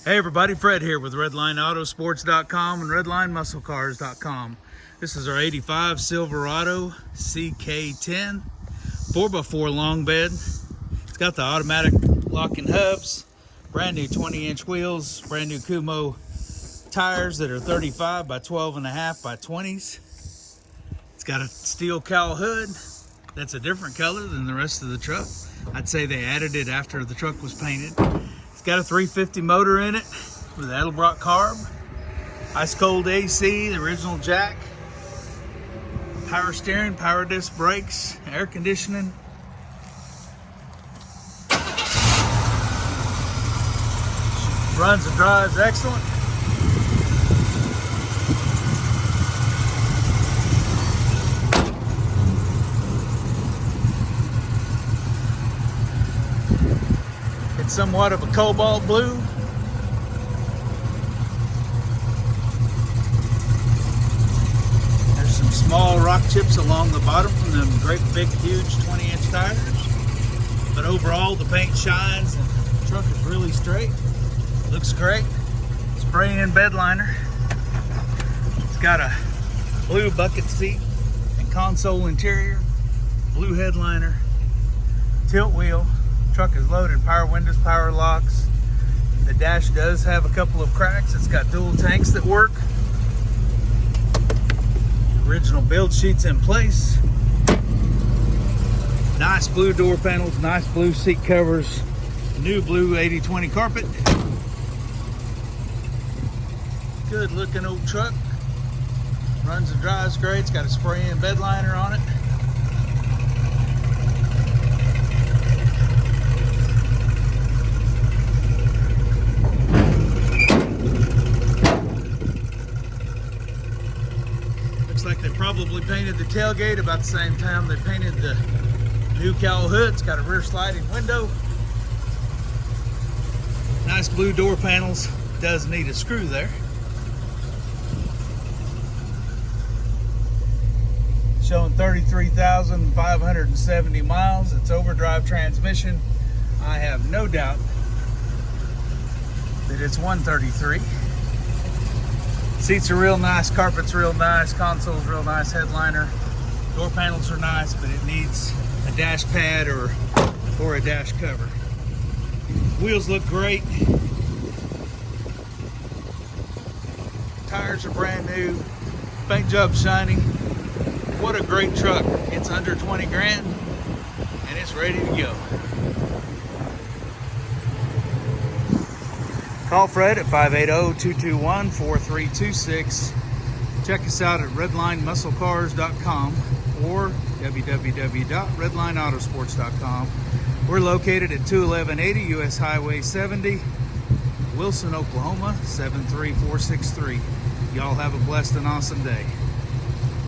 Hey everybody, Fred here with RedlineAutosports.com and RedlineMuscleCars.com. This is our 85 Silverado CK10 4x4 long bed. It's got the automatic locking hubs, brand new 20-inch wheels, brand new Kumo tires that are 35 by 12.5 by 20s. It's got a steel cowl hood that's a different color than the rest of the truck. I'd say they added it after the truck was painted. It's got a 350 motor in it with Edelbrock carb, ice cold AC, the original jack, power steering, power disc brakes, air conditioning. Runs and drives excellent. It's somewhat of a cobalt blue. There's some small rock chips along the bottom from them great big huge 20-inch tires. But overall the paint shines and the truck is really straight. Looks great. Spray-in bed liner. It's got a blue bucket seat and console interior, blue headliner, tilt wheel. Truck is loaded, power windows, power locks. The dash does have a couple of cracks. It's got dual tanks that work. Original build sheets in place. Nice blue door panels, nice blue seat covers, new blue 80/20 carpet. Good looking old truck. Runs and drives great. It's got a spray-in bed liner on it. Looks like they probably painted the tailgate about the same time they painted the new cowl hood. It's got a rear sliding window. Nice blue door panels. Does need a screw there. Showing 33,570 miles. It's overdrive transmission. I have no doubt that it's 133. Seats are real nice, carpet's real nice, console's real nice, headliner. Door panels are nice, but it needs a dash pad or a dash cover. Wheels look great. Tires are brand new. Paint job's shiny. What a great truck. It's under 20 grand and it's ready to go. Call Fred at 580-221-4326. Check us out at RedlineMuscleCars.com or www.RedlineAutosports.com. We're located at 21180 US Highway 70, Wilson, Oklahoma 73463. Y'all have a blessed and awesome day.